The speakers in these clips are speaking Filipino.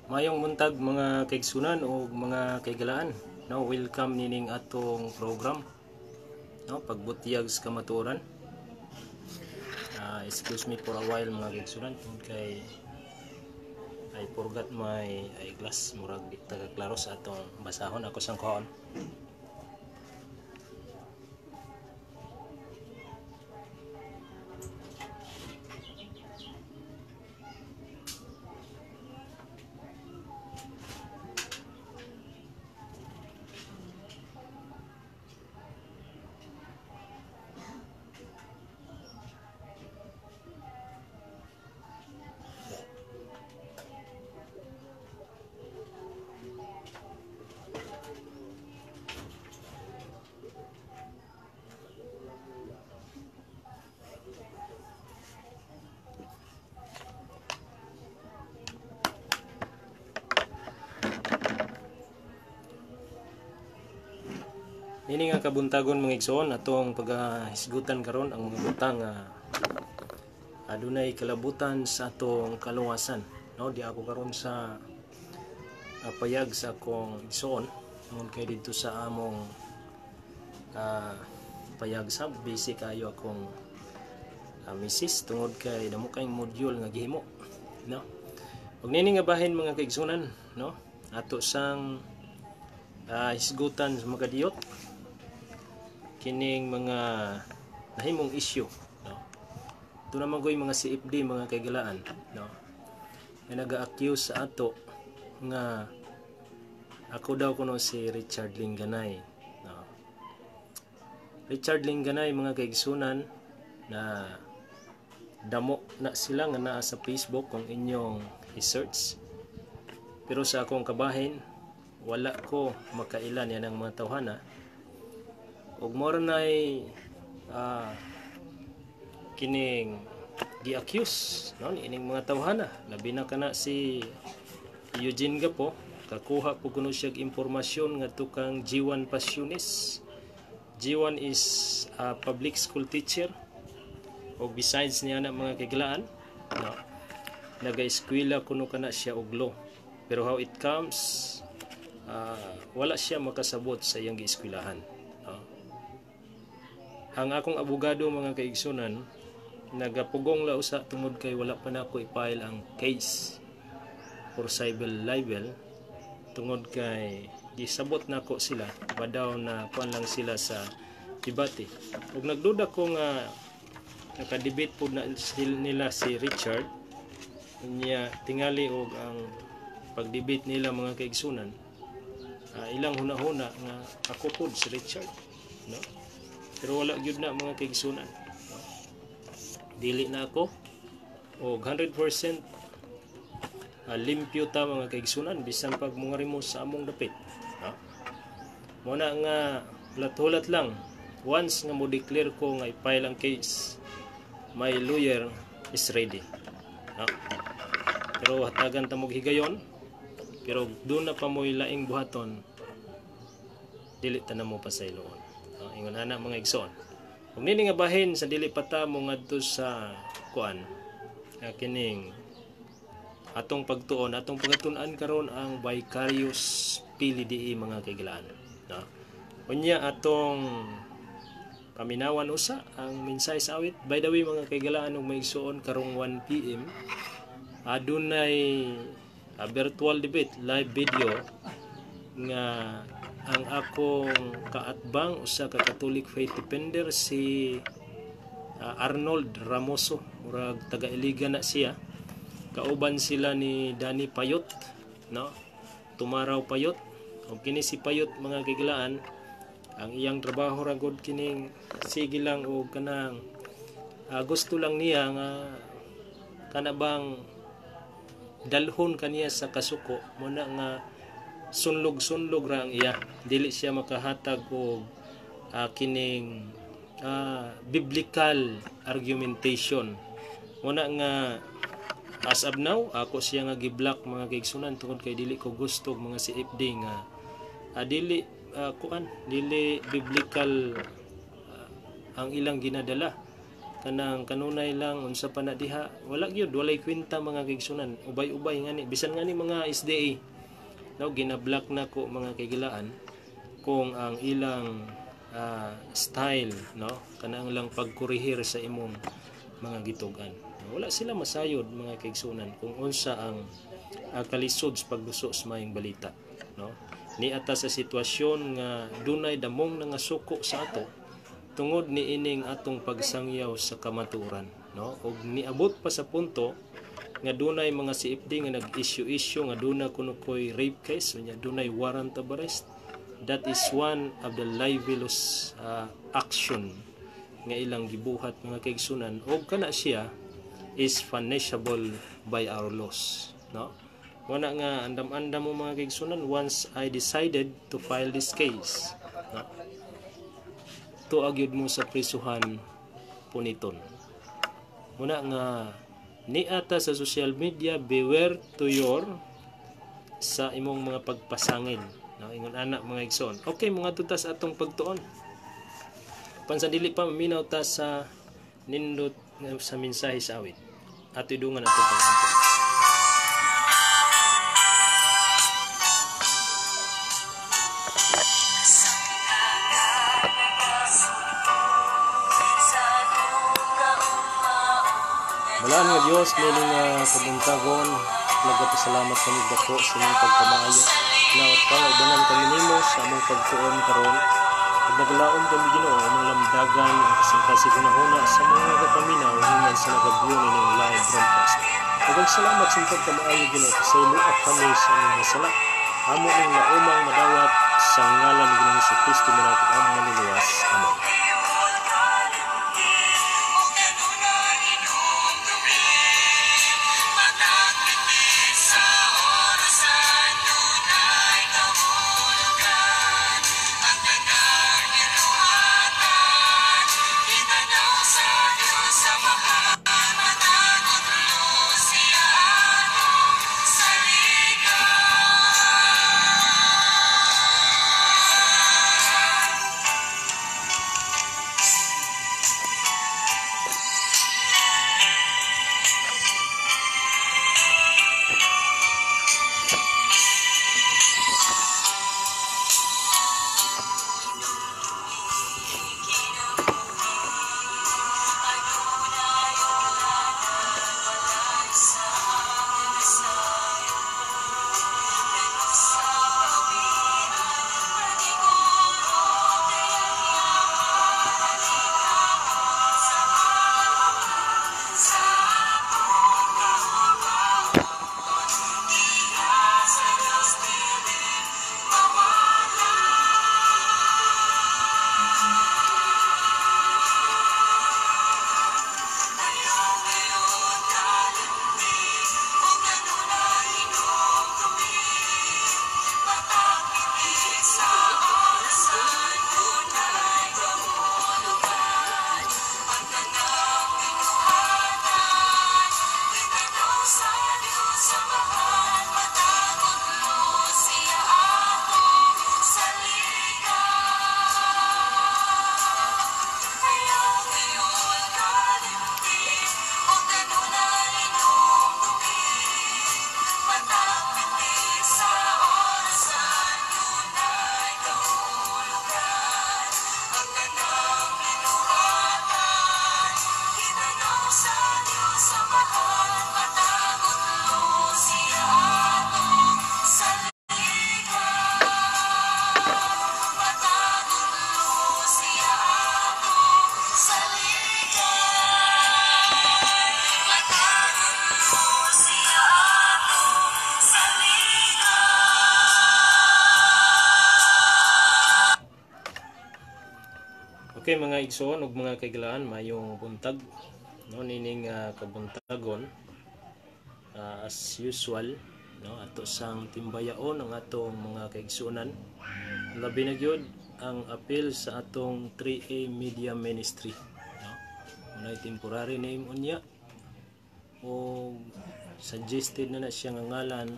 Mayong buntag mga kaigsunan o mga kaigalaan. No, welcome nining atong program. No, pagbutyag sa kamatuoran. Excuse me for a while mga kaigsunan kay I forgot my eyeglass, murag di taga-klaro sa atong basahon ako sang kaon. Nini nga kabuntagon mga igsoon atong paghisgutan karon ang mga butang adunay kalabutan sa atong kaluwasan. No, di ako karon sa payag sa akong igsoon ngon kay dito sa among payag sa busy kayo akong misis tungod kay damo kay module nga gihimo. No, ug nini nga bahin mga kaigsunan, no, ato sang hisgutan sa mga diyot kining mga nahimong issue, no. Ito naman ko yung mga CFD mga kaigalaan, no, na naga-accuse sa ato nga ako daw kuno si Richard Linganay, no. Richard Linganay mga kaigsunan na damo na sila nga naa sa Facebook kung inyong i-search, pero sa akong kabahin wala ko makailan yan ang mga tawhana. Og mora nay kining gi-accuse, no, ining mga tawhana labi na kana si Eugene Gapo kakuha po kuno siya impormasyon nga tukang G1 Passionis. G1 is a public school teacher og besides niya na mga kaigalaan, no, naga-eskwela kuno kana siya og law, pero how it comes wala siya makasabot sa iyang gieskwilahan. Ang akong abogado mga kaigsunan nagapugong la usa tungod kay wala pa nako i-file ang case for civil libel tungod kay gisabot nako sila badaw na kuan lang sila sa debate. Ug nagduda ko nga nakadebate pud na nila si Richard niya tingali og ang pagdebate nila mga kaigsunan ilang hunahuna nga ako pud si Richard, no. Pero wala gyud na mga kaigsunan, no? Dili na ako o 100% limpyo ta mga kaigsunan bisan pag mga rimos sa among dapit, no? Muna nga hulat-hulat lang once nga mo declare ko nga i-file ang case, my lawyer is ready, no? Pero hatagan ta mo higayon, pero doon na pa mo laing buhaton dili ta na mo pasayloon. Ingon ana mga igsoon. Kung nini nga bahin sa dili pata mo ngadto sa kuan kining atong pagtuon, atong pagatun-an karon ang vicarious PLDE mga kaigalaan, no. Unya atong paminawan usa ang mensahe sa awit. By the way mga kaigalaan, og maigsoon karong 1 PM adunay virtual debate live video nga ang akong kaatbang usa ka Catholic faith defender si Arnold Ramoso, murag taga Iligan na siya, kauban sila ni Danny Payot, no, Tumaraw Payot. O kini si Payot mga kaigalaan, ang iyang trabaho ra gud kining sige lang og kanang gusto lang niya nga kana bang dalhon kaniya sa kasuko muna nga sunlog-sunlog ra ang iya, dili siya makahatag og kining biblical argumentation. Muna nga as of now ako siya nga gi-block mga kaigsunan tungod kay dili ko gusto mga CFD nga dili dili biblical ang ilang ginadala kanang kanunay lang unsa pa na diha, wala gyud, walay kwenta mga kaigsunan. Ubay-ubay ngani bisan ngani mga SDA no, ginablock na ko mga kaigilaan kung ang ilang style no, kanang lang pagkurihir sa imong mga gitugan. Wala sila masayod mga kaigsunan kung unsa ang kalisod sa pagduso sa mayong balita no. Ni ata sa sitwasyon nga dunay damong nga suko sa ato tungod ni ining atong pagsangyaw sa kamatuoran no, ug niabot pa sa punto nga dunay mga CFD nga nag-issue nga dunay kuno koy rape case unya dunay warrant of arrest. That is one of the libelous action nga ilang gibuhat mga kaigsunan, ug kana siya is punishable by our laws no. Wala nga andam-andam mo mga kaigsunan, once I decided to file this case no, tuagyod mo sa prisuhan puniton. Muna nga ni ata sa social media, beware to your sa imong mga pagpasangil no, ingon anak mga igsoon. Okay, mga tutas atong pagtuon pansa dili pa maminaw ta sa nindot sa mensahe sa awit at idungan ato pag-ampon. Malaan nga Dios nining kabuntagon, nagpasalamat kami dako sa inyong pagkamaayo. Nawat pa nga ubanan kami nimo sa among pagtuon karon. Ug naglaom kami Ginoo among lamdagan ang kasing-kasig hunahuna sa mga kapaminaw himan sa nagabyo nining live broadcast. Ug salamat sa pagkamaayo Ginoo sa iluat kami sa among sala. Amo ning naumang madawat sa ngalan ni Ginoong Jesucristo natin ang manluwas. Amen. Okay mga igsoon ug mga kaigilaan, mayong buntag no, nining kabuntagon as usual no, ato sang timbayaon ang atong mga kaigsuonan. Labi na gyud ang appeal sa atong 3A Media Ministry no. Unay temporary name unya o suggested na siya nga ngalan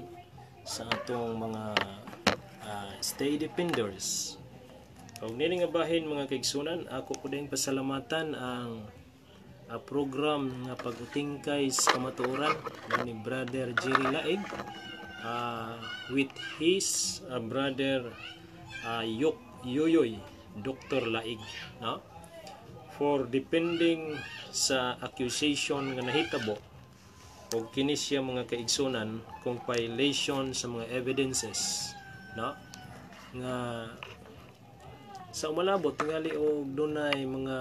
sa atong mga stay defenders. Kung nini nga bahin mga kaigsunan, ako po din pasalamatan ang program nga pag-utingkay sa kamatuoran ni Brother Jerry Laig with his brother Yoyoy Dr. Laig, no? For depending sa accusation nga nahitabo o kini siya mga kaigsunan compilation sa mga evidences, no? Nga sa umalabot tingali og dunay mga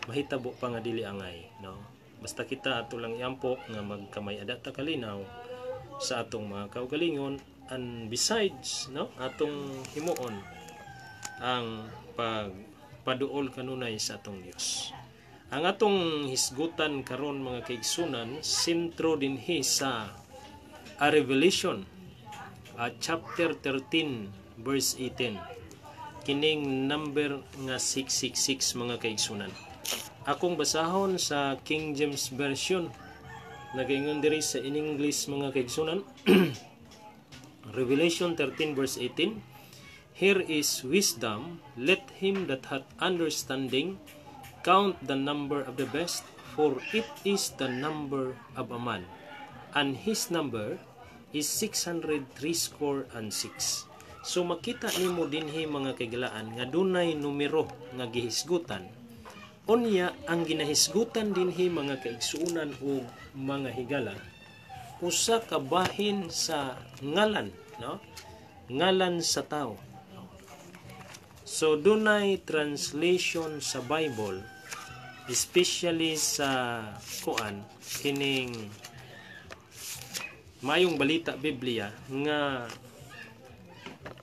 mahitabo pa nga dili angay, no? Basta kita ato lang iampo nga magkamay adata kalinaw sa atong mga kaugalingon, and besides, no, atong himuon ang pagpaduol kanunay sa atong Dios. Ang atong hisgutan karon mga kaigsunan sentro dinhi sa Revelation chapter 13 verse 18. Kining number nga 666 mga kaigsunan. Akong basahon sa King James Version. Nagaingon diri sa in English mga kaigsunan. Revelation 13 verse 18. Here is wisdom, let him that hath understanding count the number of the best, for it is the number of a man, and his number is 636. So makita nimo dinhi mga kaigalaan nga dunay numero nga gihisgutan. Unya ang ginahisgutan dinhi mga kaigsuunan o mga higala usa ka bahin sa ngalan, no? Ngalan sa tao. So dunay translation sa Bible, especially sa kining mayong balita Biblia nga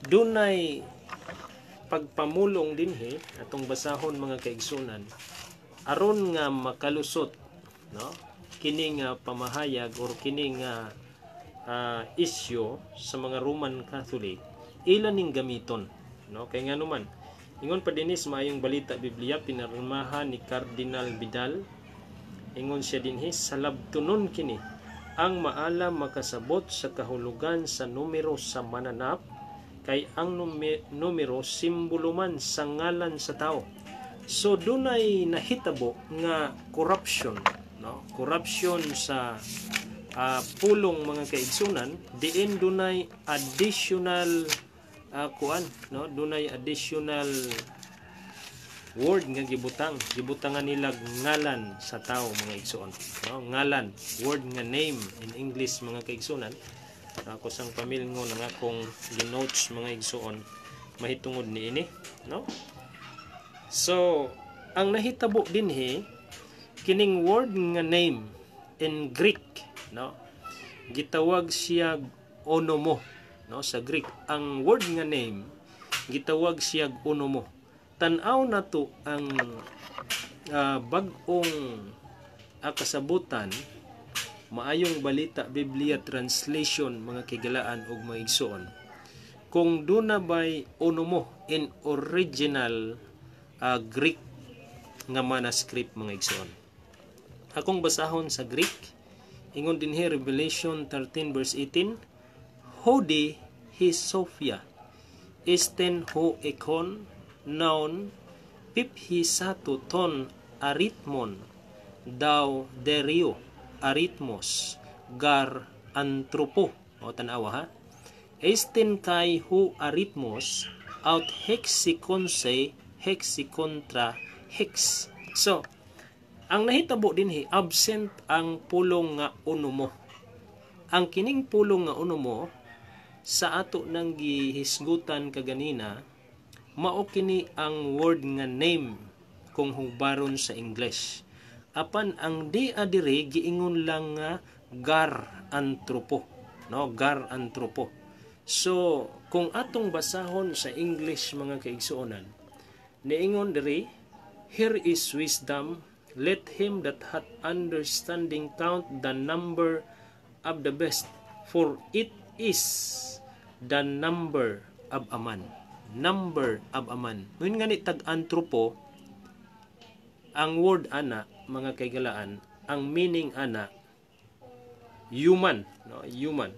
dunay pagpamulong dinhi atong basahon mga kaigsunan aron nga makalusot, no, kini nga pamahayag or kini nga issue sa mga Roman Catholic ilan ning gamiton, no? Kay nga naman ingon pa dinis mayong balita Biblia pinarmahan ni Cardinal Vidal, ingon siya dinhi sa labtunon kini ang maalam makasabot sa kahulugan sa numero sa mananap, kay ang numero simbolo man sa ngalan sa tao. So dunay nahitabo nga corruption, no? Corruption sa pulong mga kaigsunan, diin dunay additional no? Dunay additional word nga gibutangan nila ngalan sa tao mga igsuon, no? Ngalan, word nga name in English mga kaigsunan. Ako sang pamilngo nga akong ginotes mga igsuon mahitungod niini, no? So ang nahitabo dinhi kining word nga name in Greek, no? Gitawag siya onomo, no? Sa Greek ang word nga name gitawag siya onomo. Tan-aw nato ang bag-ong kasabutan maayong balita Biblia translation mga kigalaan ug mga igsoon. Kung duna bay onomo in original Greek nga manuscript mga igsoon. Akong basahon sa Greek, ingon dinhi Revelation 13 verse 18, Hodi his Sophia, esten ho ekon noun pip hisato ton arithmon daw derio arithmos gar antropo, o tanawa ha, esten kai hu arithmos out hexiconse hexicontra hex. So ang nahitabo dinhi absent ang pulong nga unomo. Ang kining pulong nga unomo sa ato nang gihisgutan kaganina mao kini ang word nga name kung hubaron sa English. Apan ang di adire giingon lang nga gar antropo, no? Gar antropo. So kung atong basahon sa English mga kaigsuonan, niingon diri, here is wisdom, let him that hath understanding count the number of the best, for it is the number of a man. Number of a man. Ngun nga ni tag antropo, ang word ana mga kaigalaan, ang meaning ana human, no? Human.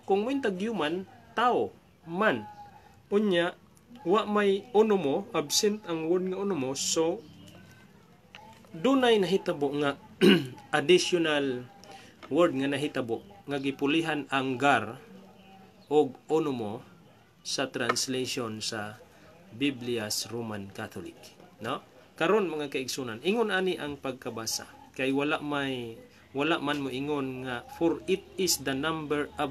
Kung may tag human, tao, man. Unya wa may onomo, absent ang word nga onomo, so dunay nahitabo nga additional word nga nahitabo nga gipulihan ang gar og onomo sa translation sa Biblias Roman Catholic, no? Karon mga kaigsunan, ingon ani ang pagkabasa kay wala man mo ingon nga for it is the number of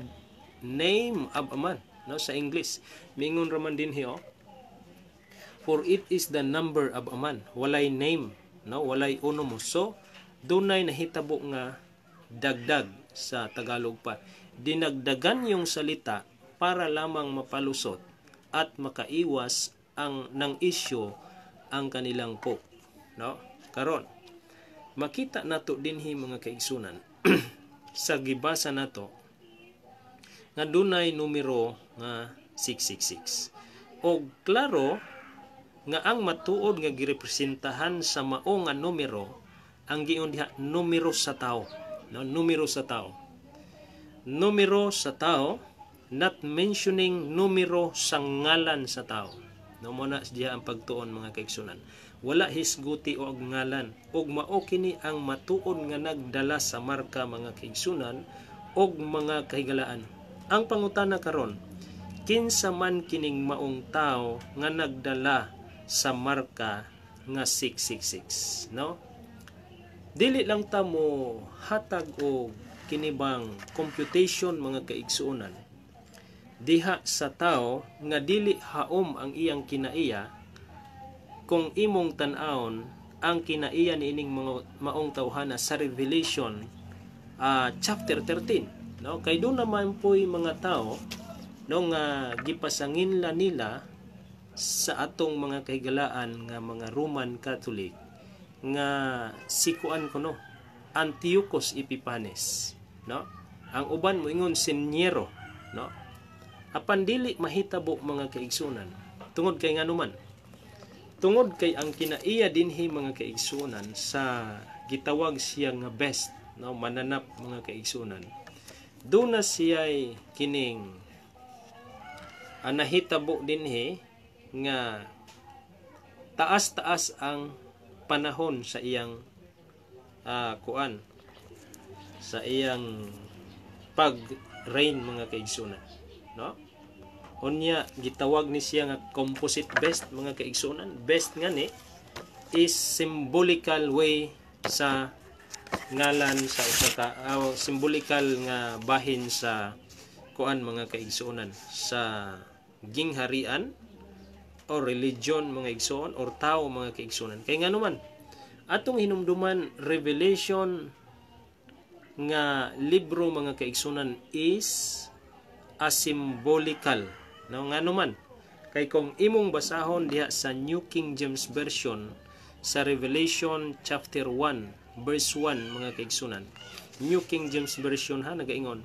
name of a man, no? Sa English mingon ra man din hiyo, for it is the number of a man, walay name, no? Walay onomo. So dunay nahitabo nga dagdag sa Tagalog pa, dinagdagan yung salita para lamang mapalusot at makaiwas ng isyu ang kanilang pope, no? Karon makita nato dinhi mga kaigsunan sa gibasa nato nga dunay numero nga 666 og klaro nga ang matuod nga girepresentahan sa mao nga numero ang giun diha numero sa tao, no? Numero sa tao, not mentioning numero sa ngalan sa tao, no? Muna diha ang pagtuon mga kaigsunan, wala hisguti o ngalan, og mao kini ang matuod nga nagdala sa marka mga kaigsunan og mga kahigalaan. Ang pangutana karon, kinsa man kining maong tao nga nagdala sa marka nga 666, no? Dili lang ta mo hatag og kinibang computation mga kaigsunan diha sa tao nga dili haom ang iyang kinaiya. Kung imong tan-awon ang kinaiya niining mga maong tawhana sa Revelation chapter 13, no? Kay doon naman po'y mga tao no nga gipasangin nila sa atong mga kahigalaan nga mga Roman Catholic nga sikuan ko, no? Antiochus Epiphanes, no? Ang uban mo ingon Senyero, no? Apan dili mahitabo mga kaigsunan tungod kay nganuman, tungod kay ang kinaiya dinhi mga kaigsunan sa gitawag siya nga best, no? Mananap mga kaigsunan, doon na siya'y kining nahitabo dinhi nga taas-taas ang panahon sa iyang sa iyang pag-reign mga kaigsunan, no? Unya gitawag ni siya nga composite best mga kaigsunan. Best nga ni is symbolical way sa ngalan sa symbolical nga bahin sa mga kaigsunan sa gingharian o religion mga igsoon or tao mga kaigsunan. Kay nga naman atong hinumduman Revelation nga libro mga kaigsunan is asymbolical, no? Nga naman kay kung imong basahon diha sa New King James Version sa Revelation chapter 1 verse 1 mga kaigsunan, New King James Version nagaingon,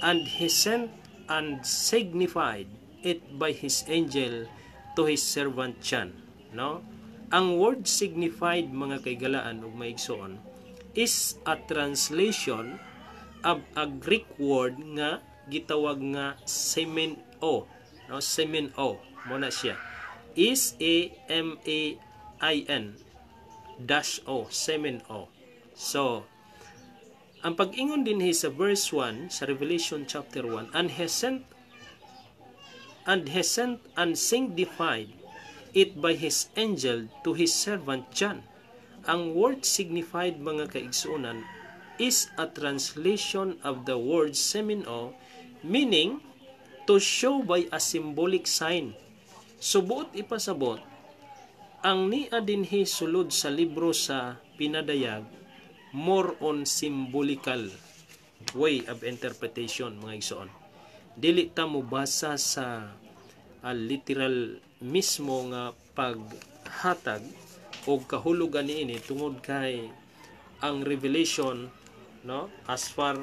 and he sent and signified it by his angel to his servant John, no? Ang word signified mga kaigalaan ug maigsoon is a translation of a Greek word nga gitawag nga semeno, no? Semeno mo na siya, is AMAIN -O, semeno. So ang pag-ingon din sa verse 1 sa Revelation chapter 1, and he sent and signified it by his angel to his servant John. Ang word signified mga kaigsunan is a translation of the word semeno, meaning to show by a symbolic sign. Subuot ipasabot ang niya dinhi sulod sa libro sa pinadayag more on symbolical way of interpretation mga igsoon. Dili ta mo basa sa literal mismo nga paghatag o kahulugan niini tungod kay ang Revelation, no, as far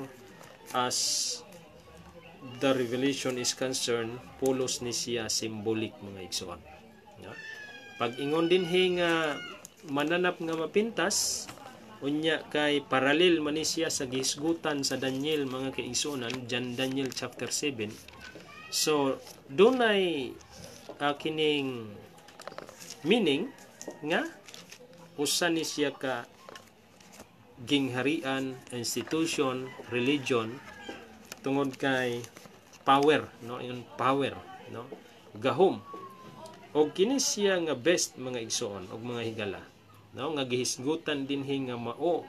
as the Revelation is concerned, pulos ni siya symbolic mga igsoon, no? Pag ingon din nga mananap nga mapintas, unya kay paralel man ni siya sa gisgutan sa Daniel mga kaigsunan, Daniel chapter 7. So dunay kining meaning nga usa ni siya ka gingharian, institution, religion tungod kay power, no, yung power, no, gahom. Og kini siya nga best mga igsoon og mga higala, no, nga gihisgutan dinhi nga mao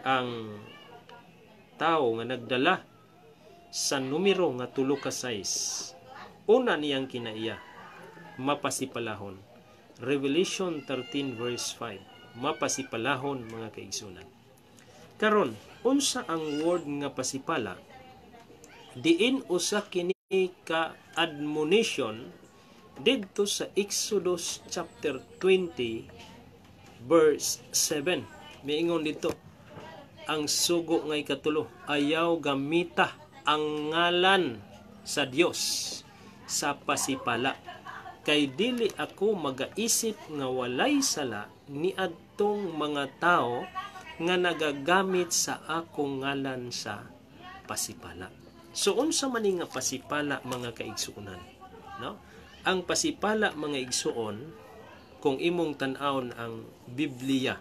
ang tao nga nagdala sa numero nga 3 ka 6. Una niyang kinaiya mapasipalahon. Revelation 13 verse 5. Mapasipalahon mga kaigsunan. Karon, unsa ang word nga pasipala? Diin usa kini ka admonition didto sa Exodus chapter 20 verse 7. Miingon dito, ang sugo nga ikatulo, ayaw gamita ang ngalan sa Dios sa pasipala. Kay dili ako magaisip nga walay sala ni adtong mga tao nga nagagamit sa akong ngalan sa pasipala. So unsa man nga pasipala mga kaigsuonan, no? Ang pasipala mga igsuon, kung imong tan-awon ang Biblia,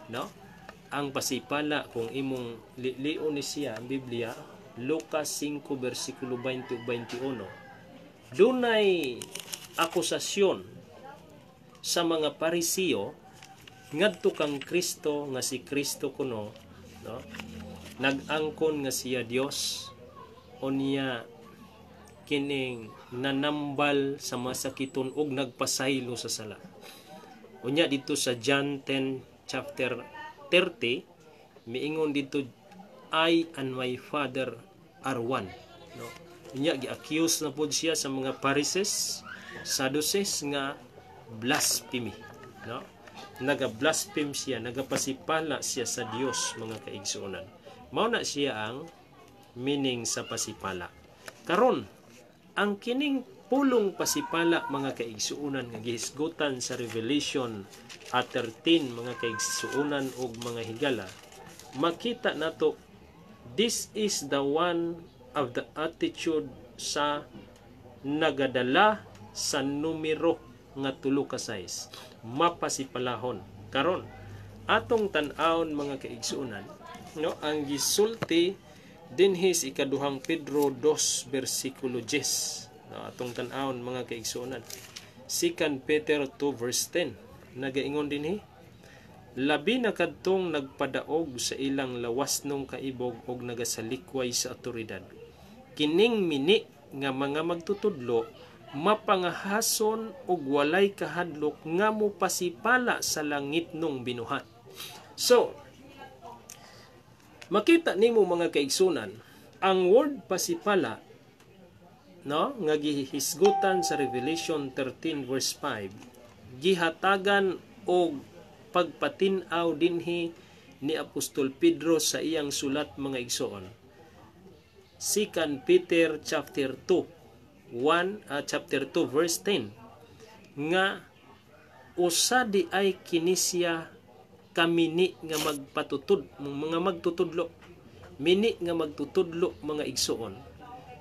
no? Ang pasipala kung imong lion ni siya ang Biblia, Lucas 5 bersikulo 20-21. Dunay akusasyon sa mga Parisiyo ngadto kang Kristo nga si Kristo kuno, no? Nag-angkon nga siya Dios o niya kining nanambal sa masakiton og nagpasaylo sa sala. Unya dito sa John 10 chapter 30 miingon dito, I and my Father are one, no? Unya gi-accuse na pud siya sa mga Pharisees, Sadducees nga blasphemy, no? Naga-blaspheme siya, nagapasipala siya sa Dios mga kaigsuonan. Mao na siya ang meaning sa pasipala. Karon, ang kining pulong pasipala mga kaigsuonan nga gihisgutan sa Revelation 13 mga kaigsuonan ug mga higala, makita nato this is the one of the attitude sa nagadala sa numero nga 3 ka 6, mapasipalahon. Karon atong tan-awon mga kaigsuonan, no, ang gisulti dinhis ikaduhang Pedro 2 bersikulo 10, no, atong tan-awon mga kaigsuonan. 2 Peter 2 verse 10 nagaingon dinhi, labi na kadtong nagpadaog sa ilang lawasnong kaibog og nagasalikway sa awtoridad. Kining mini nga mga magtutudlo mapangahason og walay kahadlok nga mopasipala sa langitnong binuhat. So, makita nimo mga kaigsunan, ang word pasipala, no, nga gihisgutan sa Revelation 13 verse 5, gihatagan og pagpatin-aw dinhi ni Apostol Pedro sa iyang sulat mga igsoon. 2 Peter chapter 2 verse 10 nga usa di ay kinisya kamini nga mga magtutudlo, mini nga magtutudlo mga igsoon,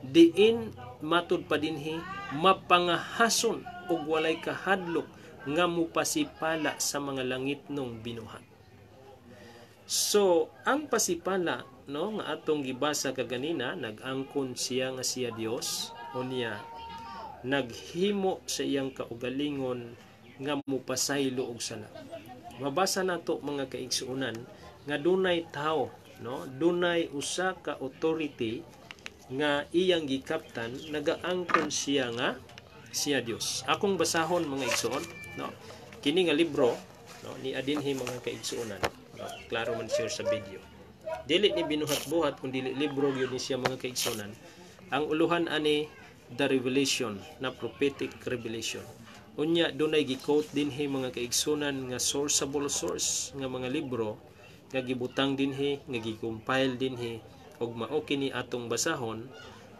diin matud pa dinhi mapangahason og walay kahadlok nga mupasipala sa mga langitnong binuhat. So ang pasipala, no, nga atong gibasa kaganina, nag-angkon siya nga siya Dios o niya naghimo sa iyang kaugalingon nga mupasaylo og sala. Mabasa nato mga kaigsuonan nga dunay tao, no, dunay usa ka authority nga iyang gikaptan, nagaangkon siya nga siya Dios. Akong basahon mga igsuon, no, kini nga libro, no, ni adinhi mga kaigsuonan, no, klaro man share sa video. Dili ni binuhat-buhat kun dili libro gyud ni siya mga kaigsuonan. Ang uluhan ani the revelation, na prophetic revelation. Unya dunay gi-quote dinhi mga kaigsunan nga sourceable source nga mga libro nga gibutang dinhi, nga gi-compile dinhi og mao kini atong basahon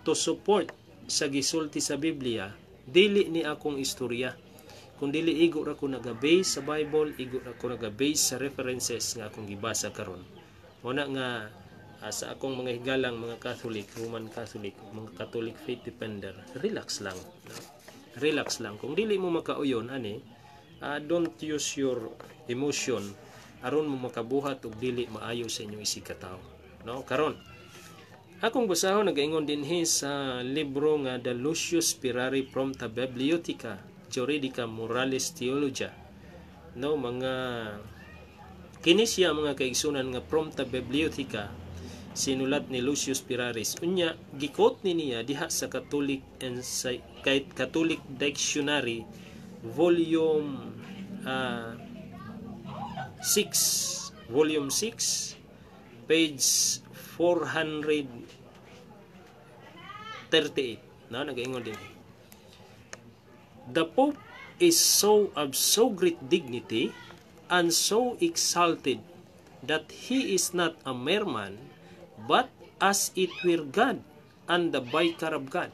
to support sa gisulti sa Biblia. Dili ni akong istorya, kun dili igo ra ko naga-base sa Bible, igo ra ko naga-base sa references nga akong gibasa karon. Muna nga sa akong mga higalang mga Catholic, Roman Catholic, mga Catholic faith defender, relax lang, no? Relax lang. Kung dili mo makauyon ani, don't use your emotion aron mo makabuhat og dili maayo sa inyong isikataw. No, karon akong basahon nagaingon dinhi sa libro nga The Lucius Spirari Prompta Bibliotheca Juridica Moralis Theologia. No, mga kini siya mga kaigsunan nga Prompta Bibliotheca sinulat ni Lucius Spiraris. Unya gikot ni niya diha sa Catholic Dictionary volume 6 page 438. No, nagaingon din. The Pope is so of so great dignity and so exalted that he is not a mere man, but as it were God and the vicar of God.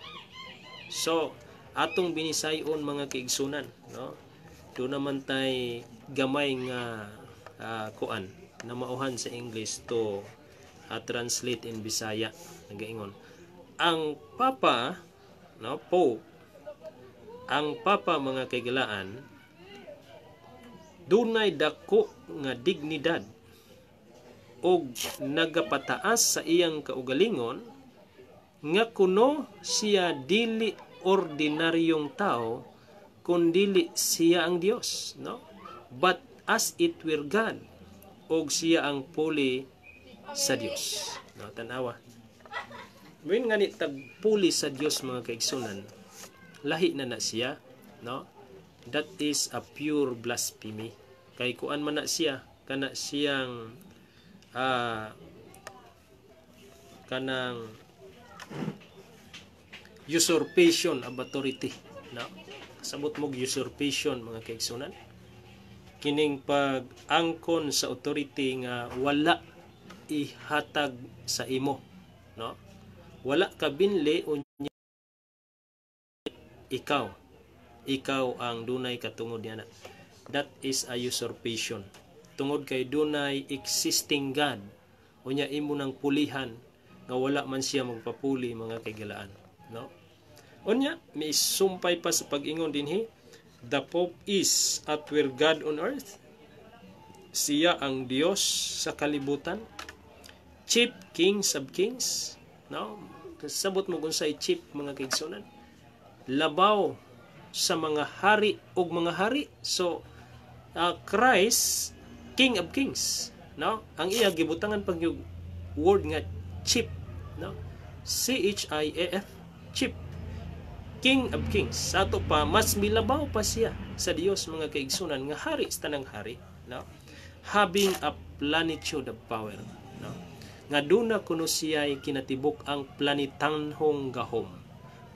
So, atong binisayon mga kaigsunan, no? Doon naman tay gamay nga kuan na mauhan sa English to translate in Bisaya. Nagaingon. Ang Papa, no, Pope, ang Papa mga kaigalaan, dunay dako nga dignidad o nagapataas sa iyang kaugalingon nga kuno siya dili ordinaryong tao kundili siya ang Dios, no? But as it were God, og siya ang puli sa Dios. No, tanawa. When nga ni tagpuli sa Dios mga kaigsunan, lahi na siya, no? That is a pure blasphemy. Kay kuan man na siya, kana siyang kanang usurpation of authority, no? Sabot mo usurpation mga kaigsunan. Kining pag-angkon sa authority nga wala ihatag sa imo, no? Wala ka binli unya ikaw ang dunay katungod niana. That is a usurpation. Tungod kay dunay existing God, unya imo nang pulihan nga wala man siya magpapuli mga kaigalaan, no? Unya miisumpay pa sa pag-ingon dinhi, the Pope is at where God on earth. Siya ang Dios sa kalibutan. Chief Kings of Kings, no? Kasabot mo unsay chief mga kaigsunan. Labaw sa mga hari ug mga hari. So Christ King of Kings, no? Ang iya gibutangan pag yung word nga chief, no? CHIEF, chief, King of Kings. Sa ato pa mas milabaw pa siya sa Dios mga kaigsunan nga hari sa tanang hari, no? Having a plenitude of power, no? Nga duna kuno siya kinatibok ang planitanhong gahom.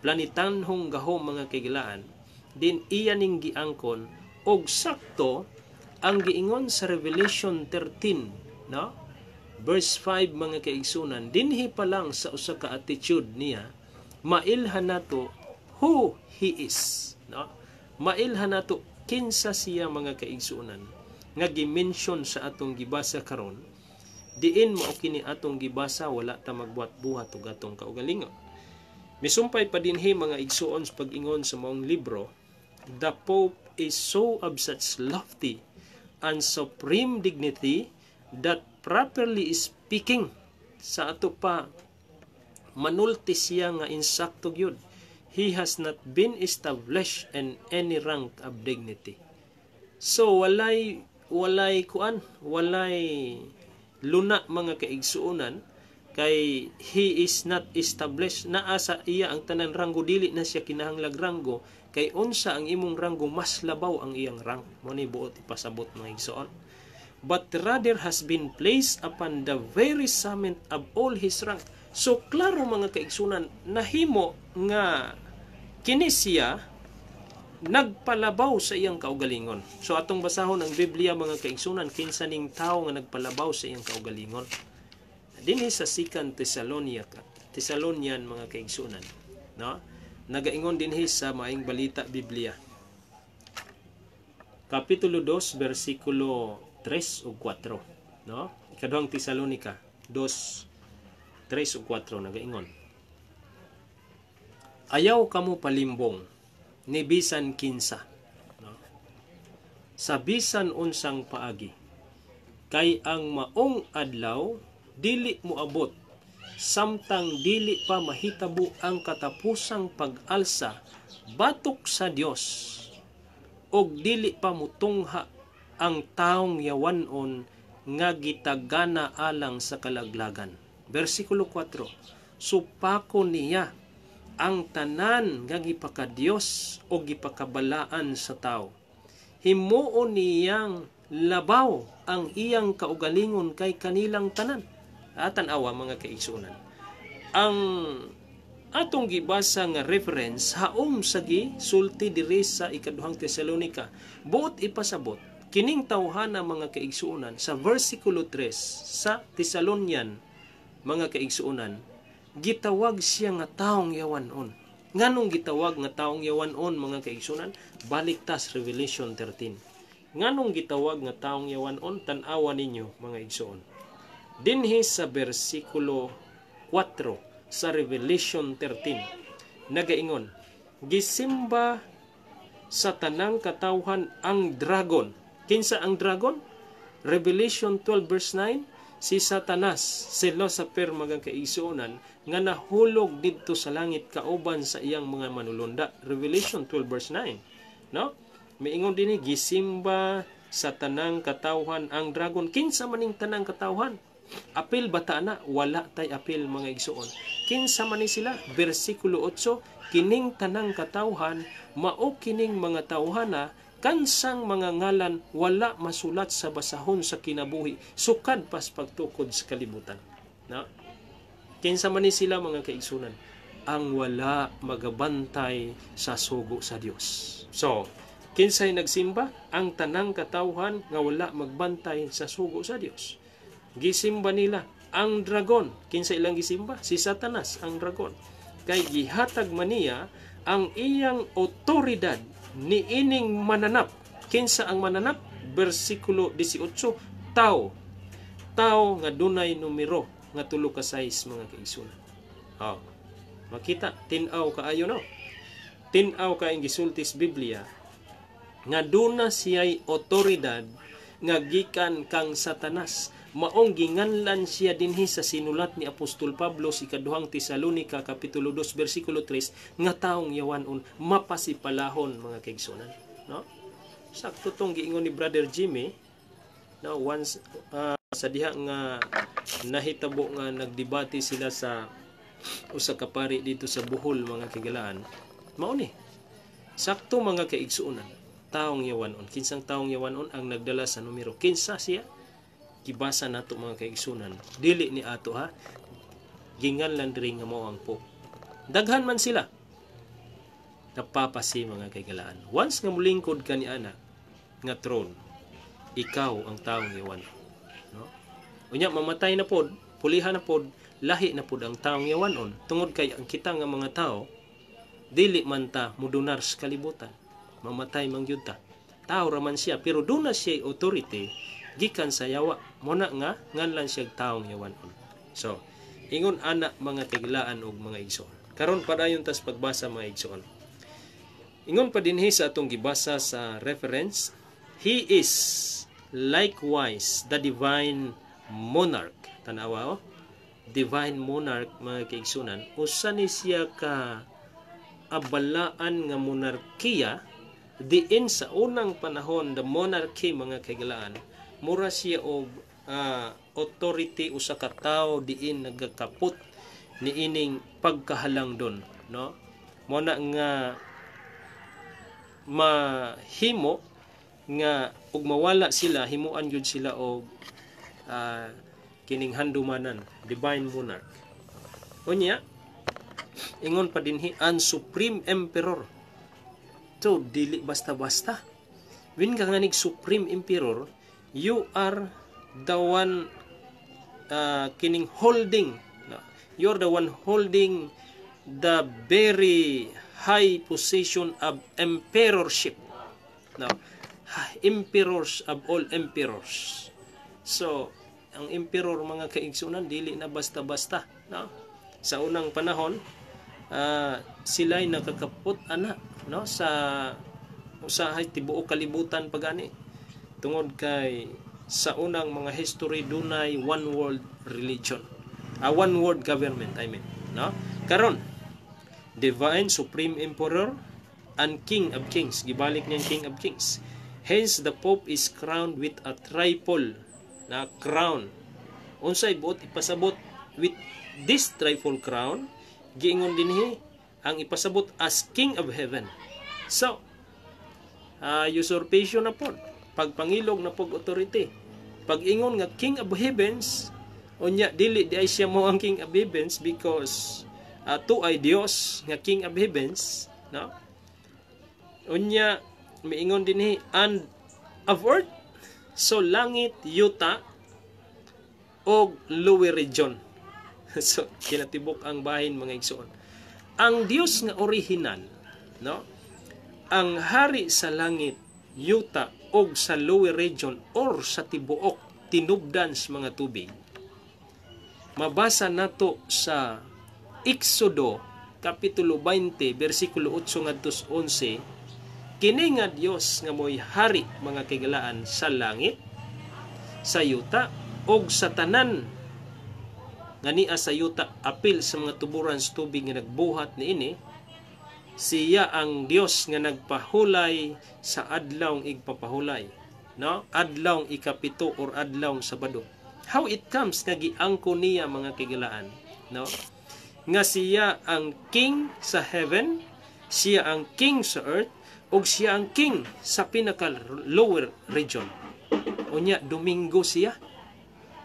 Planitanhong gahom mga kaigilaan, din iya ning giangkon og sakto ang giingon sa Revelation 13, no? Verse 5 mga kaigsunan, dinhi pa lang sa usa ka attitude niya, mailhan nato who he is, no? Mailhan nato kinsa siya mga kaigsunan nga gi-mention sa atong gibasa karon. Diin mao kini atong gibasa, wala ta magbuhat-buhat og atong kaugalingon. Misumpay pa dinhi mga igsuon sa pag-ingon sa maong libro, the Pope is so of such lofty and supreme dignity that properly speaking, sa ato pa manulti siya nga insakto gyud, he has not been established in any rank of dignity. So walay luna mga kaigsuonan, kay he is not established, naa sa iya ang tanan ranggo, dili na siya kinahanglag ranggo, kay unsa ang imong ranggo mas labaw ang iyang rang, mo ni buot ipasabot mga igsuon, but rather has been placed upon the very summit of all his rank. So klaro mga kaigsunan, nahimo nga kini siya nagpalabaw sa iyang kaugalingon. So atong basahon ang Biblia mga kaigsunan, kinsa ning tawo nga nagpalabaw sa iyang kaugalingon. Dinhi sa 2 Thessalonian mga kaigsunan, no? Nagaingon dinhi sa Maayong Balita Biblia, Kapitulo 2 bersikulo 3 ug 4, no? Ikaduhang Tesalonika 2 3 ug 4 nagaingon, ayaw kamo palimbong ni bisan kinsa, no? sa bisan unsang paagi. Kay ang maong adlaw dili moabot samtang dili pa mahitabo ang katapusang pag-alsa batok sa Dios og dili pa mutungha ang taong yawanon nga gitagana alang sa kalaglagan. Versikulo 4. Supako niya ang tanan nga gipakadiyos o gipakabalaan sa tao. Himuon niyang labaw ang iyang kaugalingon kay kanilang tanan. Tanawa mga kaigsunan. Ang atong gibasa nga reference haom sa gisulti diri sa ikaduhang Tesalonika, buot ipasabot kining tawhana mga kaigsunan sa versikulo 3 sa Tesalonian mga kaigsunan, gitawag siya nga taong yawanon. Nganong gitawag nga taong yawanon mga kaigsunan? Baliktas Revelation 13. Nganong gitawag nga taong yawanon? Tan-awa ninyo mga igsuon. Dinhi sa bersikulo 4 sa Revelation 13 nagaingon, gisimba sa tanang katawhan ang dragon. Kinsa ang dragon? Revelation 12 verse 9, si Satanas, si Lucifer mga kaigsuonan, nga nahulog didto sa langit kauban sa iyang mga manulunda. Revelation 12 verse 9. No? Miingon dinhi gisimba sa tanang katawhan ang dragon. Kinsa maning tanang katawhan? Apil bata na, wala tay apil mga igsuon. Kinsa man ni sila? Versikulo 8, kining tanang katawhan, mao kining mga tawhana, kansang mga ngalan wala masulat sa basahon sa kinabuhi, sukad pas pagtukod sa kalibutan. No? Kinsa man ni sila mga kaigsunan? Ang wala magabantay sa sugo sa Dios. So, kinsay nagsimba? Ang tanang katawhan nga wala magbantay sa sugo sa Dios. Gisimba nila ang dragon. Kinsa ilang gisimba? Si Satanas, ang dragon. Kay gihatag man niya ang iyang otoridad ni ining mananap. Kinsa ang mananap? Versikulo 18, tao. Tao nga dunay numero nga 3 ka 6 mga kaigsunan. Makita, tinaw kaayo no. Tinaw ka ang gisultis Biblia nga duna siya'y otoridad nga gikan kang Satanas. Maong ginganlan siya dinhi sa sinulat ni Apostol Pablo sa ikaduhang Tesalonika kapitulo 2 bersikulo 3 nga taong yawanon mapasipalahon mga kaigsunan. No? Sakto tong giingon ni Brother Jimmy, no, once sa diha nga nahitabo nga nagdebate sila sa usa ka pari dito sa Bohol mga kagalaan. Mao ni sakto mga kaigsunan, taong yawanon. Kinsang taong yawanon ang nagdala sa numero? Kinsa siya? Kibasa nato mga kaigsunan. Dili ni ato ha. Ginganlan diri nga mao ang Pope. Daghan man sila. Napapasi mga kaigalaan. Once nga mulingkod ka ni ana nga throne, ikaw ang taong yawanon. No? Unya mamatay na pod, pulihan na pod, lahi na pod ang taong yawanon. Tungod kay ang kita nga mga tao dili man ta mudunar sa kalibutan. Mamatay man gyud ta. Tao ra man siya pero duna siya authority gikan sa yawa mo na nga nganlan siya taong yawanon. So, ingon ana mga tiglaan og mga igsoon. Karon padayon tas pagbasa mga igsoon. Ingon pa dinhi sa atong gibasa sa reference, he is likewise the divine monarch. Tanawa divine monarch mga kaigsunan. Usa ni siya ka abalaan nga monarkiya diin sa unang panahon, the monarchy mga kaigalaan. Mura siya og authority usa ka tawo diin nagakaput ni ining pagkahalangdon, no? Mo na nga mahimo nga ug mawala sila, himuan gyud sila og kining handumanan, divine monarch. Unya ingon pa dinhi ang supreme emperor. So dili basta-basta. Win ka nga nig supreme emperor, you are the one kining holding, no? You're the one holding the very high position of emperorship, no? Emperors of all emperors. So ang emperor mga kaigsunan dili na basta-basta, no? Sa unang panahon sila'y nakakaput ana, no, sa usahay tibuok kalibutan pagani. tungod kay sa unang mga history dunay one world religion. One world government, I mean, no? Karon, divine supreme emperor and king of kings, gibalik niya king of kings. Hence the pope is crowned with a triple na crown. Unsay buot ipasabot with this triple crown, giingon dinhi ang ipasabot as king of heaven. So, usurpation na po, pagpangilog na pog authority. Pag-ingon nga king of heavens, unya dili di ay siya mo ang king of heavens because to ay Dios nga king of heavens, no? Unya miingon dinhi and of earth, so langit, yuta og lower region. So kinatibok ang bahin mga igsoon. Ang Dios nga original, no? Ang hari sa langit, yuta og sa lower region or sa tibuok tinubdan sa mga tubig. Mabasa nato sa Exodo kapitulo 20 bersikulo 8 ngadto 11, kini nga Dios nga moy hari mga kagalaan sa langit, sa yuta og sa tanan nga niya sa yuta apil sa mga tuburan sa tubig nga nagbuhat niini. Siya ang Dios nga nagpahulay sa adlawng igpapahulay, no? Adlawng ikapito or adlawng Sabado. How it comes nga giangko niya mga kagalaan, no? Nga siya ang king sa heaven, siya ang king sa earth, ug siya ang king sa pinaka lower region. Unya Domingo siya.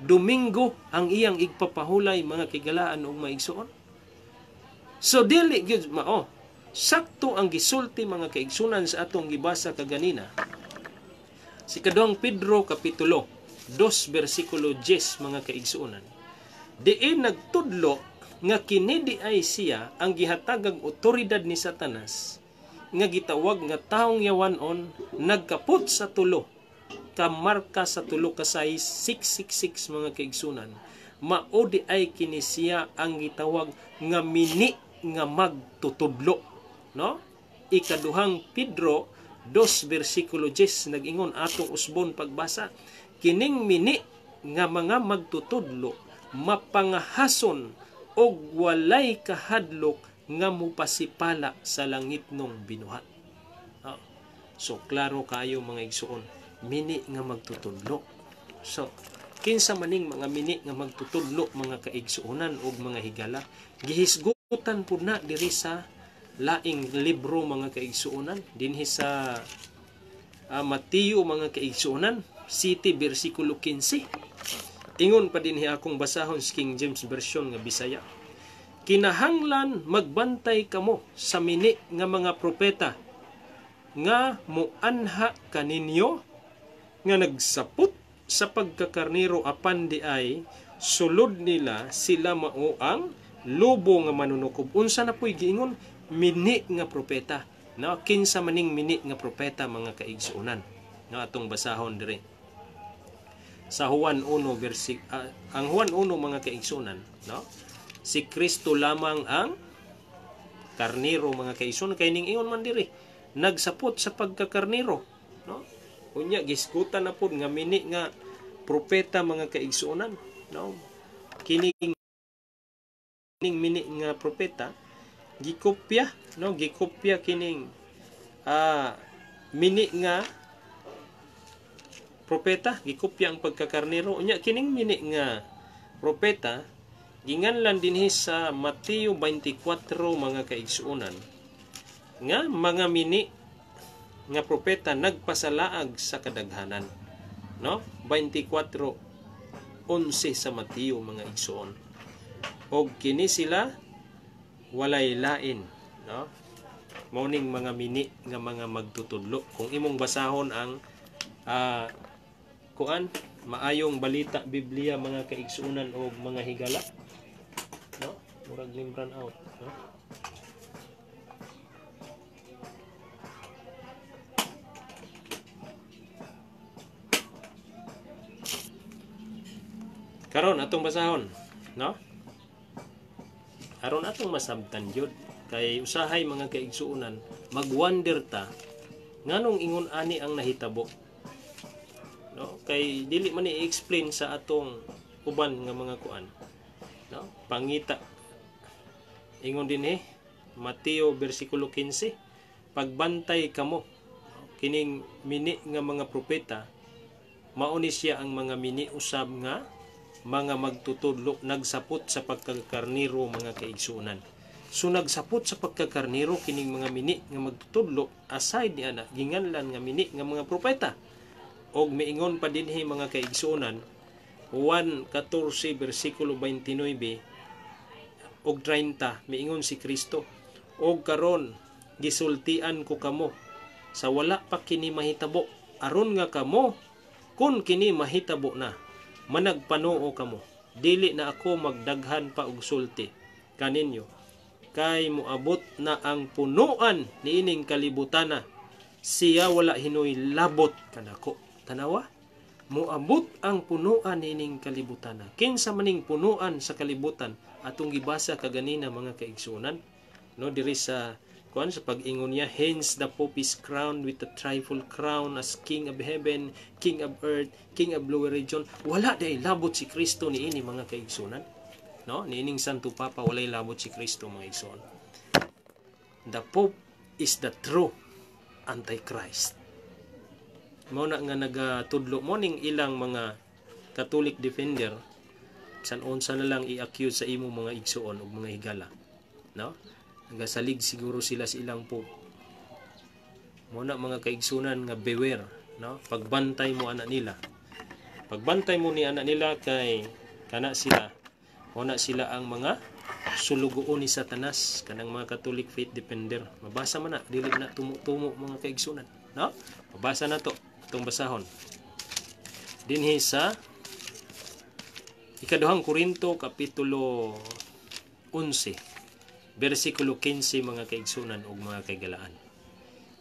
Domingo ang iyang igpapahulay mga kagalaan ug maigsuon. So dili gyud mao sakto ang gisulti mga kaigsunan sa atong gibasa kaganina. Si kaduhang Pedro kapitulo 2 bersikulo 10 mga kaigsunan. Diin nagtudlo nga kini di ay siya ang gihatagag otoridad ni Satanas nga gitawag nga taong yawanon nagkaput sa tulo ka marka sa tulo ka size 666 mga kaigsunan. Mao di ay kini siya ang gitawag nga mini nga magtutudlo, no? Ikaduhang Pedro 2 bersikulo 10 nag-ingon atong usbon pagbasa, kining mini nga mga magtutudlo mapangahason og walay kahadlok nga mupasipala sa langit nung binuhat. So klaro kayo mga igsuon, mini nga magtutudlo. So kinsa maning mga mini nga magtutudlo mga kaigsuonan og mga higala, gihisgutan pud na diri sa laing libro mga kaigsuonan dinhi sa Mateo mga kaigsuonan City bersikulo 15. Ingon pa dinhi akong basahon sa King James version nga Bisaya. Kinahanglan magbantay kamo sa mini nga mga propeta nga muanha kaninyo nga nagsaput sa pagkakarnero apan di ay sulod nila sila mao ang lobo nga manunukob. Unsa na po'y giingon? Mini nga propeta. No? Kinsa maning mini nga propeta mga kaigsuonan. No? Atong basahon dire. Sa Juan 1 ang Juan 1 mga kaigsuonan, no? Si Kristo lamang ang karnero mga kaigsuonan kay ning ingon man dire. Nagsapot sa pagkakarnero, no? Unya giskutan na pud nga mini nga propeta mga kaigsuonan, no? Kining mini nga propeta gikopya, no? Gikopya kining mini nga propeta, gikopya ang pagkakarnero. Unya kining mini nga propeta ginganlan dinhi sa Mateo 24 mga kaigsuonan nga mga mini nga propeta nagpasalaag sa kadaghanan, no? 24:11 sa Mateo mga igsuon. Og kini sila walay lain, no? Morning mga mini nga mga magtutudlo. Kung imong basahon ang maayong balita Biblia mga kaigsuonan o mga higala, no? Murag limbran out, no? Karon atong basahon, no? Aron atong masabtan jud kay usahay mga kaigsuonan magwonder ta nganong ingon ani ang nahitabo. no? Kay dili man i-explain sa atong uban nga mga kuan, no? Pangita ingon din Mateo bersikulo 15, pagbantay kamo kining mini nga mga propeta, mauni siya ang mga mini usab nga mga magtutudlo nagsapot sa pagkakarniro mga kaigsunan. So nagsapot sa pagkakarniro kining mga mini nga magtutudlo, aside niya ginganlan nga mini nga mga propeta. Og miingon pa dinhi mga kaigsunan, Juan 14 bersikulo 29 og 30, miingon si Kristo, og karon gisultian ko kamo sa wala pa kini mahitabo, aron nga kamo kun kini mahitabo na managpanuo kamo, dili na ako magdaghan pa og sulti kaninyo, kay moabot na ang punuan niining kalibutana, siya wala hinoy labot kanako. Tanawa, moabot ang punuan niining kalibutana. Kinsa maning punuan sa kalibutan atong gibasa kaganina mga kaigsunan, no, diri sa kuan sa pag-ingon niya, hence the Pope is crowned with a trifold crown as King of Heaven, King of Earth, King of Lower Region. Wala day labot si Kristo niini mga kaigsunan, no? Niining Santo Papa walay labot si Kristo mga igsoon. The Pope is the true Antichrist. Mao na nga nagatudlo mo ning ilang mga Catholic defender, san unsa na lang i-accuse sa imo mga igsoon ug mga higala, no? Nagasalig siguro sila sa ilang Pope. Mao na mga kaigsunan nga beware, no? Pagbantay mo anak nila. Pagbantay mo ni anak nila kay kana sila, na sila ang mga sulugoon ni Satanas, kanang mga Catholic faith defender. Mabasa man na, dili na tumo mga kaigsunan, no? Mabasa na to, itong basahon. Dinhi sa ikaduhang Korinto kapitulo 11 bersikulo 15 mga kaigsunan ug mga kaigalaan.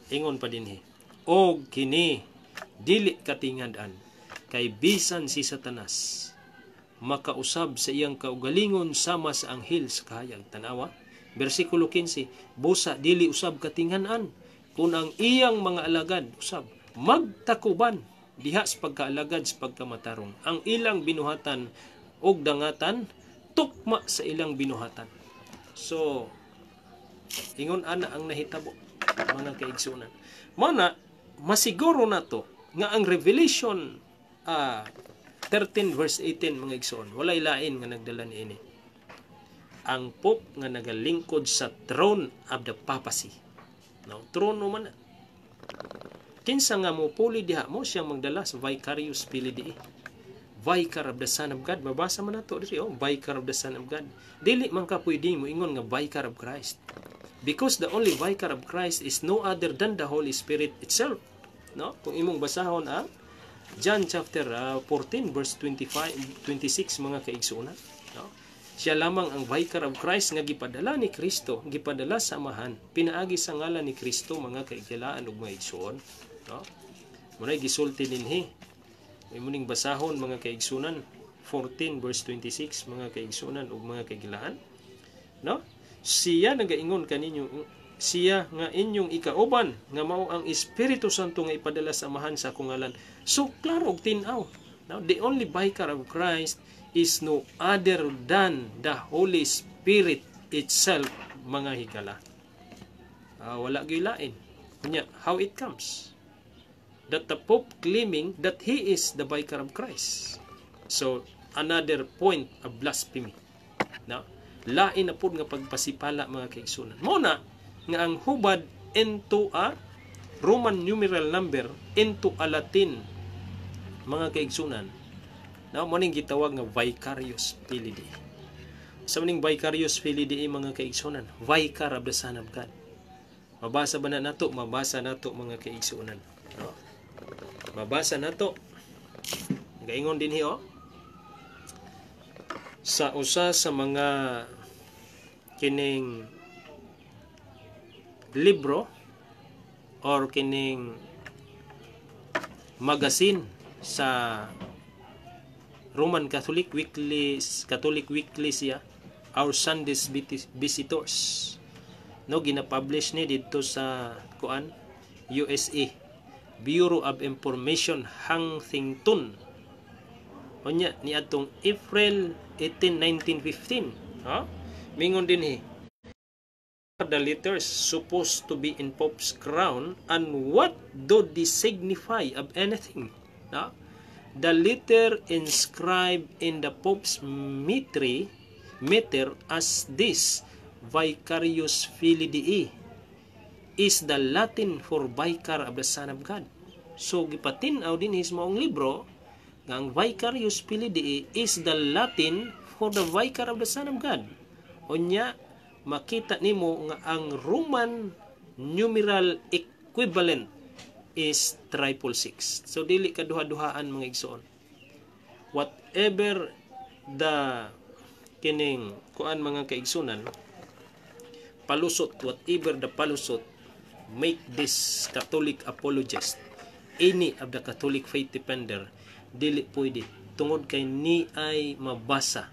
Ingon pa dinhi, og kini dili katingad-an, kay bisan si Satanas makausab sa iyang kaugalingon sama sa anghel sa kahayag. Tanawa, bersikulo 15, busa dili usab katinghan-an kun ang iyang mga alagad usab magtakuban diha sa pagkaalagad sa pagkamatarong, ang ilang binuhatan og dangatan tukma sa ilang binuhatan. So ingon ana ang nahitabo mga kaigsunan. Mao na masiguro nato nga ang Revelation 13 verse 18 mga igsoon, walay lain nga nagdala niini. Ang Pope nga nagalingkod sa throne of the papacy. No, throne man na. Kinsa nga mo puli diha mo siyang magdala sa vicarious filii. Vicar of the Son of God. Mabasa man nato diri, Vicar of the Son of God. Dili man ka pwede mo ingon nga Vicar of Christ. Because the only Vicar of Christ is no other than the Holy Spirit itself. No? Kung imong basahon ang John chapter 14 verse 25 26 mga kaigsunan, no? Siya lamang ang Vicar of Christ nga gipadala ni Kristo, gipadala sa amahan, pinaagi sa ngalan ni Kristo mga kaigalaan ug mga igsoon, no? Munay gisulti dinhi. May muning basahon mga kaigsunan 14 verse 26 mga kaigsunan ug mga kaigalaan, no? Siya nagaingon kaninyo, siya nga inyong ikauban nga mao ang Espiritu Santo nga ipadala sa amahan sa akong ngalan. So klaro og tin-aw. Now the only Vicar of Christ is no other than the Holy Spirit itself mga higala. Wala gyud lain. Kunya, how it comes that the Pope claiming that he is the Vicar of Christ. So another point of blasphemy. Now, lain na pud nga pagpasipala mga kaigsunan. Mo na nga ang hubad into a Roman numeral number into a Latin mga kaigsunan, na maning gitawag nga vicarious filii. Sa maning vicarious filii mga kaigsunan, Vicar of the Son of God. Mabasa ba na nato? Mabasa nato mga kaigsunan, no? Mabasa nato. Gaingon din hiyo sa usa sa mga kining libro or kining magazine sa Roman Catholic Weekly siya, Our Sunday's Visitors, no, gina-publish ni dito sa USA. Bureau of Information Huntington. Unya ni atong April 18, 1915. Mingon din the letters supposed to be in Pope's crown, and what do they signify of anything? The letter inscribed in the Pope's mitre as this, Vicarius Filii Dei, is the Latin for Vicar of the Son of God. So gipatinaw din sa maong libro nga ang Vicarius Filii Dei is the Latin for the Vicar of the Son of God. Unya makita nimo nga ang Roman numeral equivalent is 666. So dili kaduha-duhaan mga igsoon. Whatever the kining kuan mga kaigsunan, palusot, whatever the palusot, make this Catholic apologist, any of the Catholic faith defender, dili pwede tungod kay ni ay mabasa,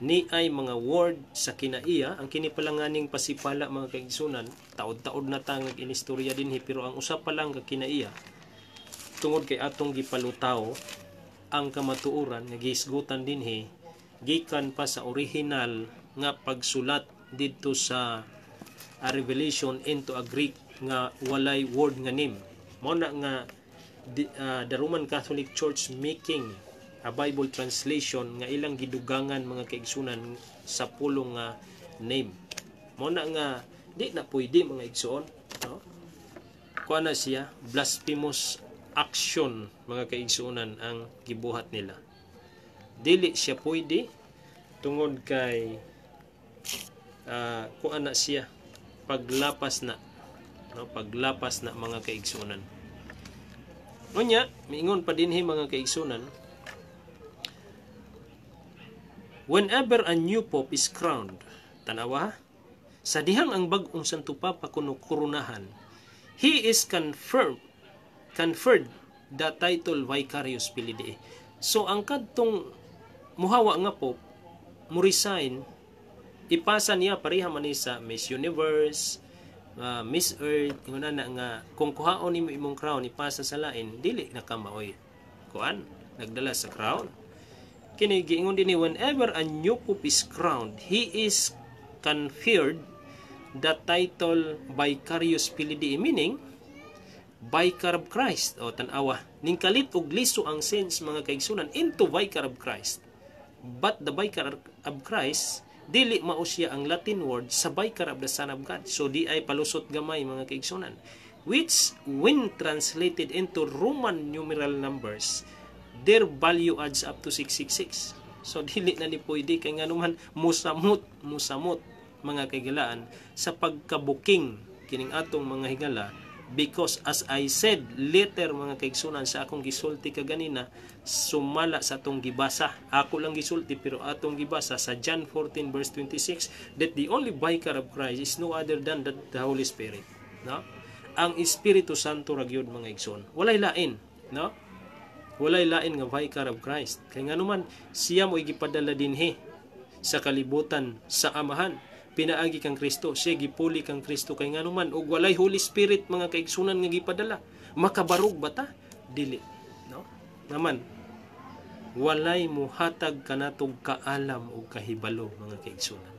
ni ay mga word sa kinaiya. Ang kinipalanganing pasipala mga kaigsunan, taod-taod na tangag inistorya dinhi, pero ang usa pa lang ka kinaiya tungod kay atong gipalutaw ang kamatuoran nga gihisgutan dinhi gikan pa sa original nga pagsulat didto sa Revelation into a Greek nga walay word nga name. Mao na nga the Roman Catholic Church making a Bible translation nga ilang gidugangan mga kaigsunan sa pulong nga name. Mao na nga di na pwede mga igsoon, kuan na siya blasphemous action mga kaigsunan ang gibuhat nila. Dili siya pwede tungod kay kuan na siya paglapas na mga kaigsunan. Unya miingon pa dinhi mga kaigsunan, whenever a new pope is crowned, tanawa, sa dihang ang bag-ong Santo Papa kuno koronahan, he is conferred the title Vicarius Filii Dei. So ang kadtong muhawa nga pope mo resign, ipasa niya pareha man ni sa Miss Universe, Miss Earth, inguna na nga kung kuhaon nimo imong crown ipasa sa lain, dili na ka maoy kuan nagdala sa crown. Kini giingon dinhi, whenever a new pope is crowned, he is conferred the title Vicarius Filii Dei, meaning Vicar of Christ. O tanawa, ning kalit og liso ang sense mga kaigsunan into Vicar of Christ. But the Vicar of Christ dili mao siya ang Latin word sa Vicar of the Son of God. So di ay palusot gamay mga kaigsunan, which when translated into Roman numeral numbers, their value adds up to 666. So dili na ni pwede kay nganuman musamot mga kaigalaan sa pagkabuking kining atong mga higala, because as I said later mga kaigsunan sa akong gisulti kaganina, sumala sa atong gibasa, ako lang gisulti pero atong gibasa sa John 14 verse 26, that the only Vicar of Christ is no other than the Holy Spirit. Ang Espiritu Santo ra gyud mga igsoon, walay lain, walay lain nga Vicar of Christ. Kay nganuman siya mo gipadala dinhi sa kalibutan sa Amahan, pinaagi kang Kristo, siya gipuli kang Kristo. Kay nganuman og walay Holy Spirit mga kaigsunan nga gipadala, makabarog ba ta? Dili, naman walay muhatag kanatong kaalam o kahibalo mga kaigsunan.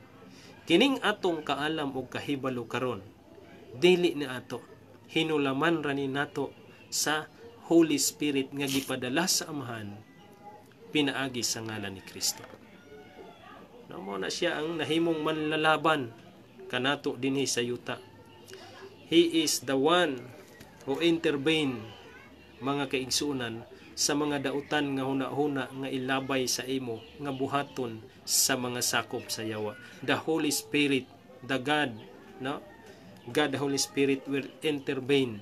Kining atong kaalam o kahibalo karon, dili ni ato, hinulaman ra ni nato sa Holy Spirit nga gipadala sa Amahan, pinaagi sa ngalan ni Kristo. Mo na siya ang nahimong manlalaban kanato dinhi sa yuta. He is the one who intervene mga kaigsunan sa mga dautan nga huna-huna nga ilabay sa imo nga buhaton sa mga sakop sa yawa. The Holy Spirit, the God, God the Holy Spirit will intervene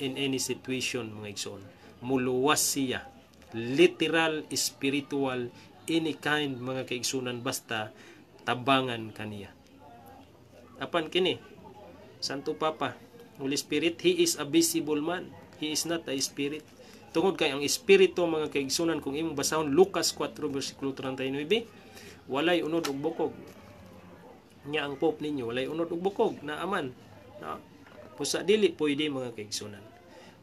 in any situation mga igsoon. Muluwas siya, literal, spiritual, any kind mga kaigsunan, basta tabangan kaniya. Apan kini Santo Papa, Holy Spirit, he is a visible man, he is not a spirit. Tungod kay ang espiritu mga kaigsunan, kung imong basahon Lucas 4 versikulo 39, walay unod ug bukog. Nya ang Pope ninyo walay unod ug bukog na aman. Pusa dili pwede mga kaigsunan.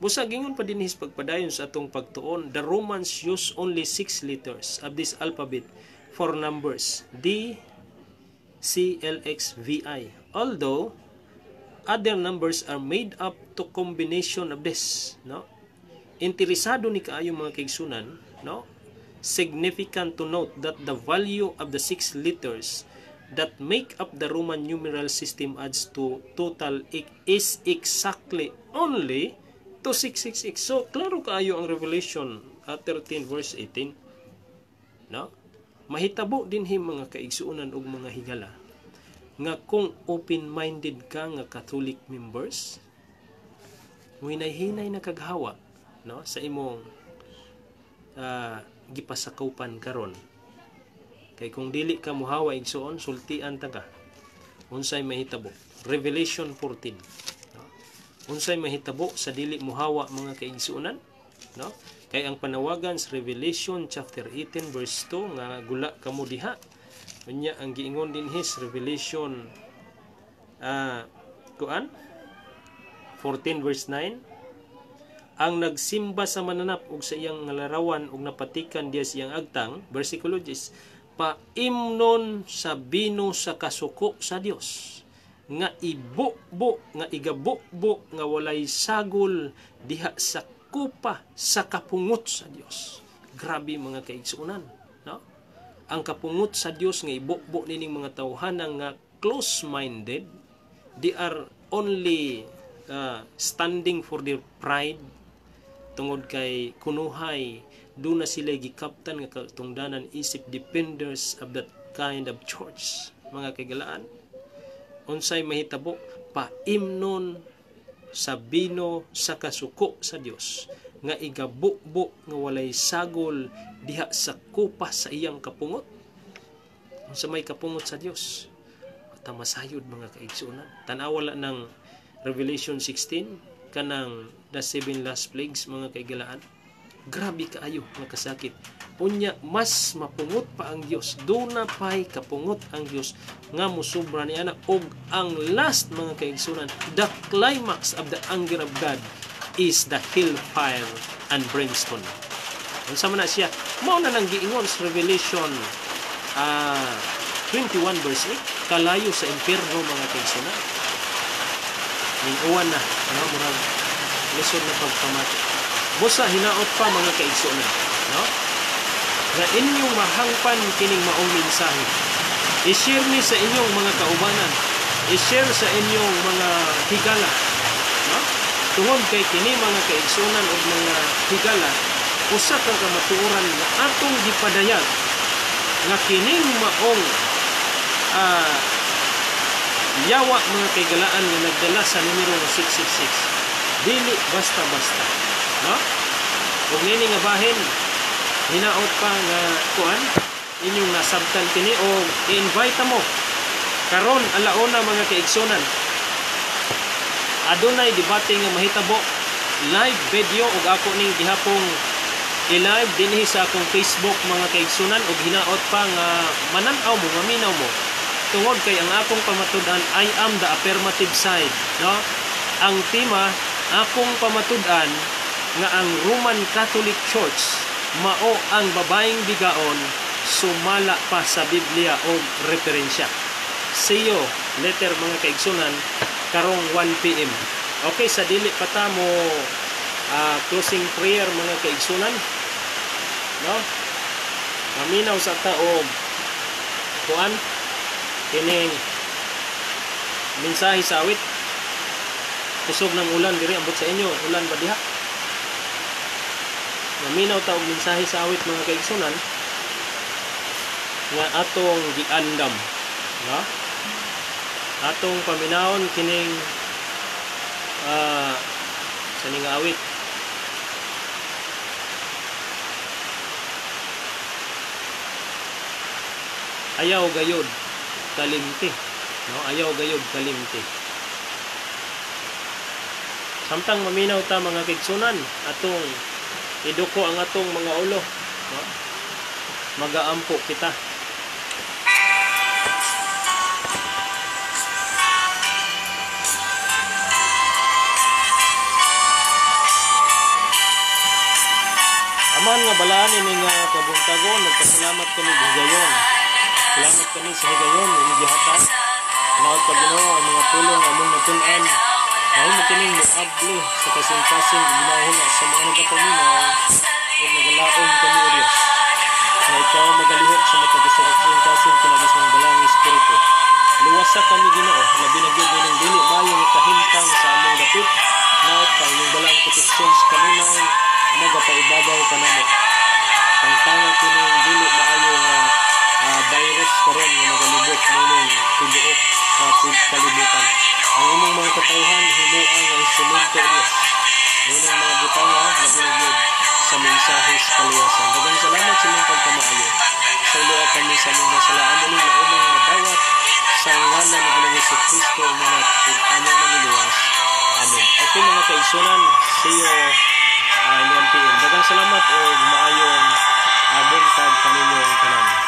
Busa gingon pa dinhis pagpadayon sa atong pagtuon, the Romans use only 6 letters of this alphabet for numbers: D, C, L, X, V, I. Although other numbers are made up to combination of this, no? Interesado ni kaayo mga kaigsunan, no? Significant to note that the value of the 6 letters that make up the Roman numeral system adds to total is exactly only to 666. So, klaro kaayo ang Revelation 13 verse 18. No? Mahitabo din mga kaigsuunan ug mga higala nga kung open-minded ka nga Catholic members, hinay-hinay na kaghawa, no, sa imong gipasakaupan karon. Kay kung dili ka muhawa igsuon, sultian ta ka. Unsay mahitabo? Revelation 14. No? Unsay mahitabo sa dili muhawa mga kaigsuonan? No? Kay ang panawagan sa Revelation chapter 18 verse 2 nga gula kamo diha. Unya ang giingon din his Revelation 14 verse 9, ang nagsimba sa mananap ug sa iyang larawan ug napatikan diya sa iyang agtang, versikulo 10, paimnon sa bino sa kasuko sa Dios nga ibukbo nga igabukbo nga walay sagol diha sa kupa sa kapungot sa Dios. Grabe mga kaigsuonan, no? Ang kapungot sa Dios nga ibukbo nining mga tawhana nga close-minded, they are only standing for their pride, tungod kay kunuhay doon na sila gikaptan nga katungdanan isip defenders of that kind of church. Mga kagalaan, unsay mahitabo? Paimnon sa bino sa kasuko sa Dios nga igabukbo nga walay sagol diha sa kupa sa iyang kapungot. Unsa may kapungot sa Dios? Tamasayod mga kaigsuonan. Tanawala ng Revelation 16 kanang the 7 last plagues mga kaigalaan. Grabe kaayo nga kasakit. Unya mas mapungot pa ang Dios. Duna pay kapungot ang Dios nga musubra ni ana, og ang last mga kaigsuonan, the climax of the anger of God is the hellfire and brimstone. Unsa man na siya? Mao na nang giingon sa Revelation 21 verse 8, kalayo sa impierno mga kaigsuonan. Ning uwan na, no, murag lisod na pagpamati. Busa hinaot pa mga kaigsuonan, no? Nga inyong mahangpan kining maong mensahe. I-share ni sa inyong mga kaubanan. I-share sa inyong mga higala, no? Tungod kay kini mga kaigsuonan o mga higala, usa ka kamatuoran nga atong gipadayag nga kining maong yawa mga kaigalaan nga nagdala sa numero 666. Dili basta-basta, no? Ug nini nga bahin, hinaot pa nga kuan inyong nasabtan kini o i-invite mo karon alauna mga kaigsuonan. Adunay debate nga mahitabo, live video ug ako ning gihapong i-live dinhi sa akong Facebook mga kaigsuonan, ug hinaot pa nga manan-aw mo, maminaw mo. Tungod kay ang akong pamatud-an, I am the affirmative side, no? Ang tema akong pamatud-an nga ang Roman Catholic Church mao ang babaeng bigaon sumala pa sa Biblia o referensya. See you later mga kaigsunan karong 1 PM. Okay, sa dili pa ta mo closing prayer mga kaigsunan, no? Maminaw sa taog kuan kining mensahe sa awit. Kusog ng ulan diri ambot sa inyo, ulan ba diha? Maminaw ta og mensahe sa awit mga kaigsunan nga atong giandam, no? Atong paminawon kining sa ning awit. Ayaw gayod kalimti, no? Ayaw gayod kalimti. Samtang maminaw ta mga kaigsunan, atong iduko ang atong mga ulo, no? Magaampo kita. nga balaan ini nga kabuntagon, nagpasalamat kami higayon. Salamat kami sa higayon ini gihatag. Naot pa Ginoo ang mga pulong among natun-an. Mahimo kining moabli sa kasing-kasing ginahon sa mga nagapaminaw ug nagalaom kami o Dios. Nga ikaw magalihok sa matag sa kasing-kasing pinagis ng dalang espiritu. Luwasa kami Ginoo, labi na gyud ning dili maayo nga kahimtang sa among dapit. Naot pa yung dalang protection sa kanunay nagapaibabaw kanamo. Pangtanga kining dili maayo nga virus karon nga nagalibot nining tibuok sa kalibutan. Ang imong mga katawhan himuan nga instrumento Dios. Nining mga butanga labi sa mensahe sa kaluwasan. Daghang salamat sa imong pagpamaayo. Sa luwa kami sa imong nasalaan mo na umang madawat sa ngalan ni Ginoong Jesucristo nga among manluwas. Amen. Okay mga kaigsunan, see you in 1 PM. Daghang salamat o maayong buntag kaninyong tanan.